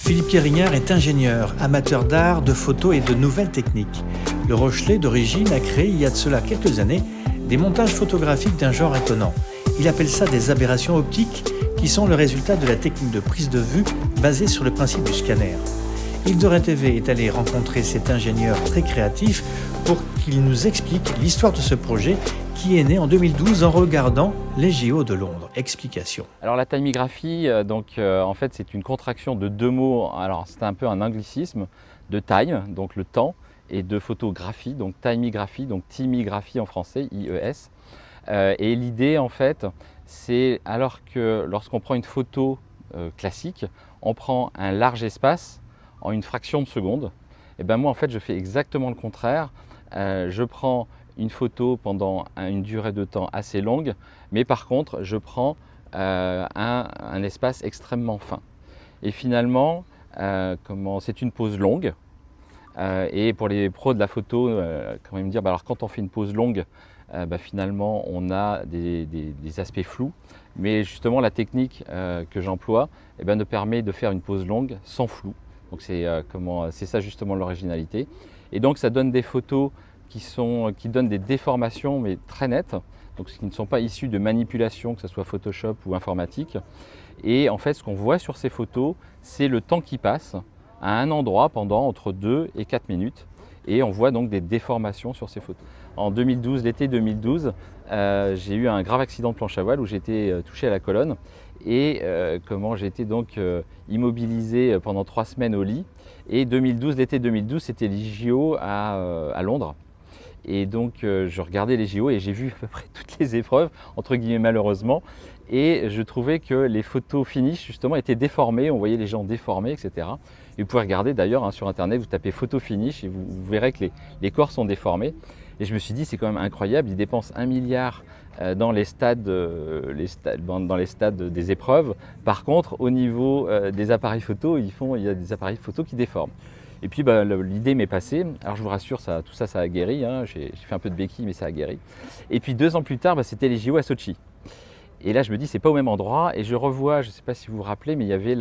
Philippe Kérignard est ingénieur, amateur d'art, de photos et de nouvelles techniques. Le Rochelais d'origine a créé il y a de cela quelques années des montages photographiques d'un genre étonnant. Il appelle ça des aberrations optiques qui sont le résultat de la technique de prise de vue basée sur le principe du scanner. Île de Ré TV est allé rencontrer cet ingénieur très créatif pour qu'il nous explique l'histoire de ce projet qui est né en 2012 en regardant les JO de Londres. Explication. Alors la timegraphie, en fait c'est une contraction de deux mots, alors c'est un peu un anglicisme, de time, donc le temps, et de photographie, donc timegraphie, donc timigraphie en français, IES. Et l'idée en fait, c'est alors que lorsqu'on prend une photo classique, on prend un large espace en une fraction de seconde. Et ben moi en fait je fais exactement le contraire. Je prends une photo pendant une durée de temps assez longue, mais par contre je prends un espace extrêmement fin. Et finalement, c'est une pause longue. Et pour les pros de la photo, quand même dire, alors quand on fait une pause longue, finalement on a des aspects flous, mais justement la technique que j'emploie me permet de faire une pause longue sans flou. Donc c'est ça justement l'originalité. Et donc ça donne des photos qui donnent des déformations mais très nettes, donc qui ne sont pas issues de manipulation, que ce soit Photoshop ou informatique. Et en fait ce qu'on voit sur ces photos, c'est le temps qui passe à un endroit pendant entre 2 et 4 minutes. Et on voit donc des déformations sur ces photos. En 2012, l'été 2012, j'ai eu un grave accident de planche à voile où j'ai été touché à la colonne et j'ai été donc immobilisé pendant 3 semaines au lit. Et l'été 2012, c'était les JO à Londres. Et donc je regardais les JO et j'ai vu à peu près toutes les épreuves, entre guillemets malheureusement. Et je trouvais que les photos finish justement étaient déformées, on voyait les gens déformés, etc. Et vous pouvez regarder d'ailleurs sur internet, vous tapez photo finish et vous verrez que les corps sont déformés. Et je me suis dit c'est quand même incroyable, ils dépensent 1 milliard dans les stades des épreuves. Par contre au niveau des appareils photo, il y a des appareils photo qui déforment. Et puis l'idée m'est passée, alors je vous rassure, tout ça a guéri, hein. J'ai fait un peu de béquille mais ça a guéri. Et puis 2 ans plus tard, c'était les JO à Sochi. Et là je me dis c'est pas au même endroit et je revois, je ne sais pas si vous vous rappelez, mais il y avait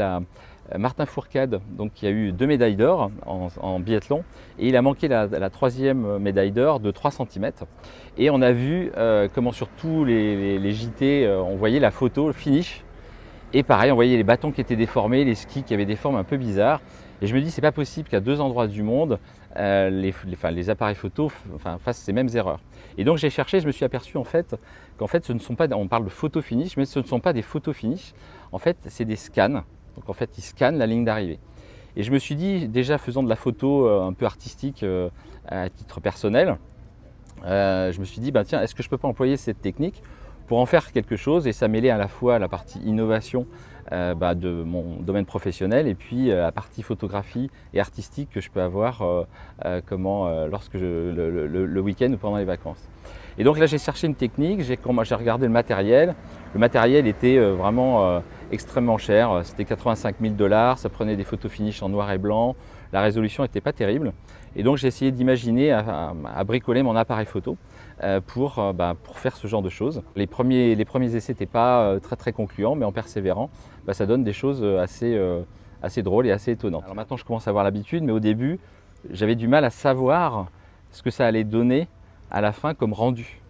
Martin Fourcade, donc qui a eu 2 médailles d'or en biathlon et il a manqué la 3e médaille d'or de 3 cm. Et on a vu comment sur tous les JT, on voyait la photo, le finish. Et pareil, on voyait les bâtons qui étaient déformés, les skis qui avaient des formes un peu bizarres. Et je me dis, c'est pas possible qu'à 2 endroits du monde, les appareils photo fassent ces mêmes erreurs. Et donc j'ai cherché, je me suis aperçu qu'en fait ce ne sont pas, on parle de photo finish, mais ce ne sont pas des photos finish. En fait, c'est des scans. Donc en fait, ils scannent la ligne d'arrivée. Et je me suis dit, déjà faisant de la photo un peu artistique à titre personnel, je me suis dit, tiens, est-ce que je peux pas employer cette technique pour en faire quelque chose et ça mêlait à la fois la partie innovation de mon domaine professionnel et puis la partie photographie et artistique que je peux avoir lorsque le week-end ou pendant les vacances. Et donc là j'ai cherché une technique, j'ai regardé le matériel. Le matériel était vraiment extrêmement cher, c'était 85 000 $, ça prenait des photos finish en noir et blanc, la résolution n'était pas terrible. Et donc j'ai essayé d'imaginer à bricoler mon appareil photo pour faire ce genre de choses. Les premiers essais n'étaient pas très concluants, mais en persévérant, ça donne des choses assez drôles et assez étonnantes. Alors maintenant je commence à avoir l'habitude, mais au début j'avais du mal à savoir ce que ça allait donner à la fin comme rendu.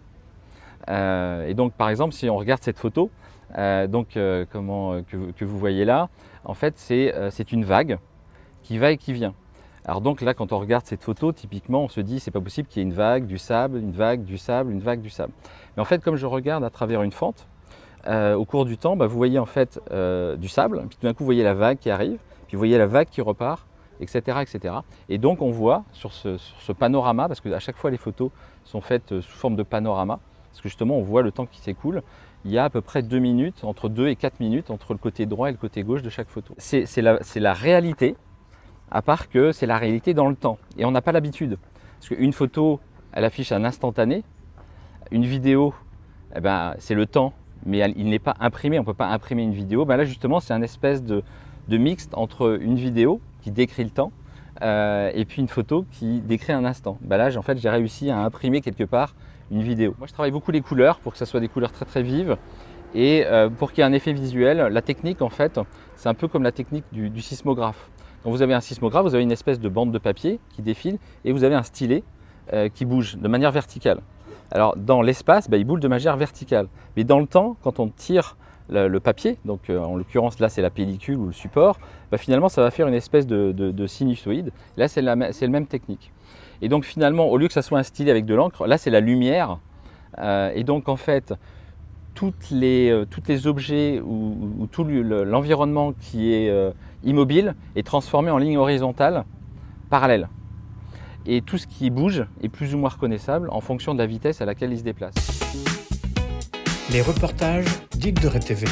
Et donc par exemple si on regarde cette photo que vous voyez là, en fait c'est une vague qui va et qui vient. Alors donc là quand on regarde cette photo, typiquement on se dit c'est pas possible qu'il y ait une vague, du sable, une vague, du sable, une vague, du sable. Mais en fait comme je regarde à travers une fente, au cours du temps, vous voyez en fait du sable, puis tout d'un coup vous voyez la vague qui arrive, puis vous voyez la vague qui repart, etc. etc. Et donc on voit sur ce panorama, parce qu'à chaque fois les photos sont faites sous forme de panorama, parce que justement on voit le temps qui s'écoule, il y a à peu près 2 minutes, entre 2 et 4 minutes, entre le côté droit et le côté gauche de chaque photo. C'est la réalité, à part que c'est la réalité dans le temps. Et on n'a pas l'habitude. Parce qu'une photo, elle affiche un instantané. Une vidéo, c'est le temps, mais il n'est pas imprimé. On ne peut pas imprimer une vidéo. Là, justement, c'est un espèce de mixte entre une vidéo qui décrit le temps et puis une photo qui décrit un instant. Là, en fait, j'ai réussi à imprimer quelque part une vidéo. Moi, je travaille beaucoup les couleurs pour que ça soit des couleurs très vives. Et pour qu'il y ait un effet visuel, la technique, en fait, c'est un peu comme la technique du sismographe. Quand vous avez un sismographe, vous avez une espèce de bande de papier qui défile et vous avez un stylet qui bouge de manière verticale. Alors dans l'espace, il bouge de manière verticale. Mais dans le temps, quand on tire le papier, donc en l'occurrence là c'est la pellicule ou le support, finalement ça va faire une espèce de sinusoïde. Là c'est la même technique. Et donc finalement, au lieu que ça soit un stylet avec de l'encre, là c'est la lumière. Et donc en fait, tous les objets ou tout l'environnement qui est immobile est transformé en ligne horizontale parallèle. Et tout ce qui bouge est plus ou moins reconnaissable en fonction de la vitesse à laquelle il se déplace. Les reportages d'Île de Ré TV.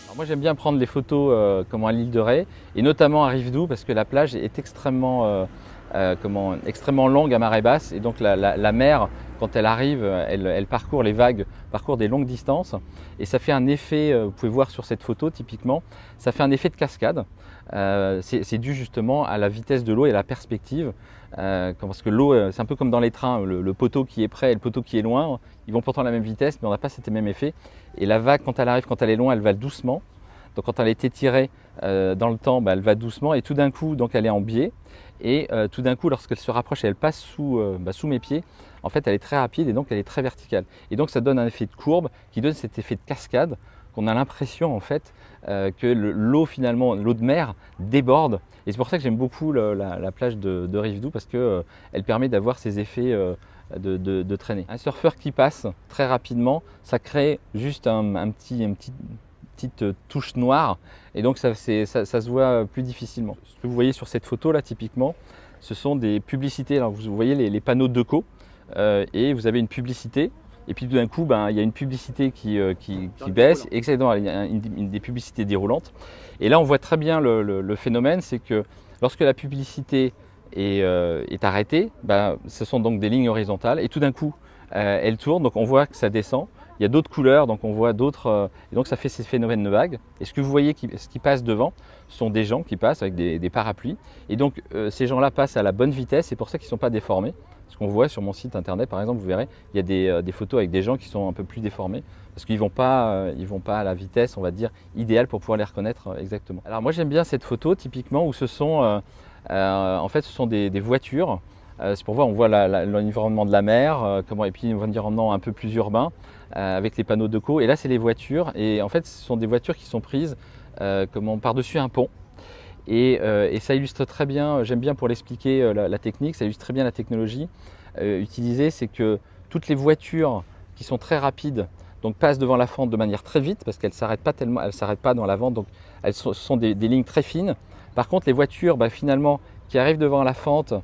Alors moi j'aime bien prendre les photos comme à l'île de Ré et notamment à Rivedoux parce que la plage est extrêmement longue à marée basse et donc la mer, quand elle arrive, elle parcourt les vagues, parcourt des longues distances et ça fait un effet, vous pouvez voir sur cette photo typiquement, ça fait un effet de cascade. C'est dû justement à la vitesse de l'eau et à la perspective. Parce que l'eau, c'est un peu comme dans les trains, le poteau qui est près et le poteau qui est loin, ils vont pourtant à la même vitesse, mais on n'a pas cet même effet. Et la vague, quand elle arrive, quand elle est loin, elle va doucement. Donc quand elle a été tirée dans le temps, elle va doucement et tout d'un coup, donc elle est en biais. Et tout d'un coup, lorsqu'elle se rapproche et elle passe sous mes pieds, en fait, elle est très rapide et donc elle est très verticale. Et donc ça donne un effet de courbe qui donne cet effet de cascade qu'on a l'impression en fait que l'eau finalement, l'eau de mer déborde. Et c'est pour ça que j'aime beaucoup la plage de Rivedoux parce qu'elle permet d'avoir ces effets de traînée. Un surfeur qui passe très rapidement, ça crée juste une petite touche noire et donc ça se voit plus difficilement. Ce que vous voyez sur cette photo là typiquement, ce sont des publicités. Alors vous voyez les panneaux Deco et vous avez une publicité. Et puis tout d'un coup, il y a une publicité qui baisse, exactement, il y a des publicités déroulantes. Et là, on voit très bien le phénomène, c'est que lorsque la publicité est arrêtée, ce sont donc des lignes horizontales, et tout d'un coup, elle tourne, donc on voit que ça descend. Il y a d'autres couleurs, donc on voit d'autres, et donc ça fait ces phénomènes de vagues. Et ce que vous voyez, ce qui passe devant, sont des gens qui passent avec des parapluies. Et donc ces gens-là passent à la bonne vitesse, c'est pour ça qu'ils ne sont pas déformés. Ce qu'on voit sur mon site internet, par exemple, vous verrez, il y a des photos avec des gens qui sont un peu plus déformés parce qu'ils ne vont pas à la vitesse, on va dire, idéale pour pouvoir les reconnaître exactement. Alors moi j'aime bien cette photo typiquement où ce sont, en fait, ce sont des voitures. C'est pour voir, on voit l'environnement de la mer, et puis un environnement un peu plus urbain avec les panneaux Deco. Et là c'est les voitures et en fait ce sont des voitures qui sont prises par-dessus un pont. Et ça illustre très bien, j'aime bien pour l'expliquer la technique, ça illustre très bien la technologie utilisée, c'est que toutes les voitures qui sont très rapides donc passent devant la fente de manière très vite parce qu'elles ne s'arrêtent pas dans la fente, donc elles sont des lignes très fines. Par contre les voitures finalement qui arrivent devant la fente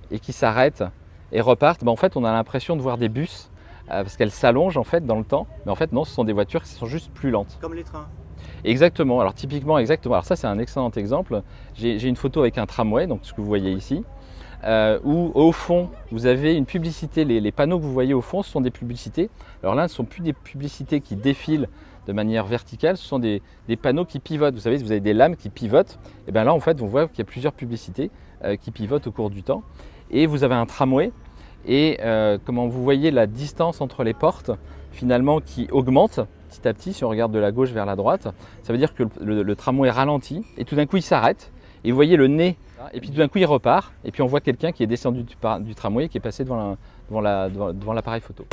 et qui s'arrêtent et repartent, en fait on a l'impression de voir des bus parce qu'elles s'allongent en fait dans le temps, mais en fait non, ce sont des voitures qui sont juste plus lentes. Comme les trains. Exactement, alors typiquement, exactement. Alors ça c'est un excellent exemple. J'ai une photo avec un tramway, donc ce que vous voyez ici, où au fond vous avez une publicité, les panneaux que vous voyez au fond ce sont des publicités. Alors là ce ne sont plus des publicités qui défilent de manière verticale, ce sont des panneaux qui pivotent. Vous savez, vous avez des lames qui pivotent, et bien là en fait on voit qu'il y a plusieurs publicités qui pivotent au cours du temps. Et vous avez un tramway, et comment vous voyez la distance entre les portes finalement qui augmente petit à petit. Si on regarde de la gauche vers la droite, ça veut dire que le tramway ralentit et tout d'un coup il s'arrête et vous voyez le nez et puis tout d'un coup il repart et puis on voit quelqu'un qui est descendu du tramway et qui est passé devant l'appareil photo.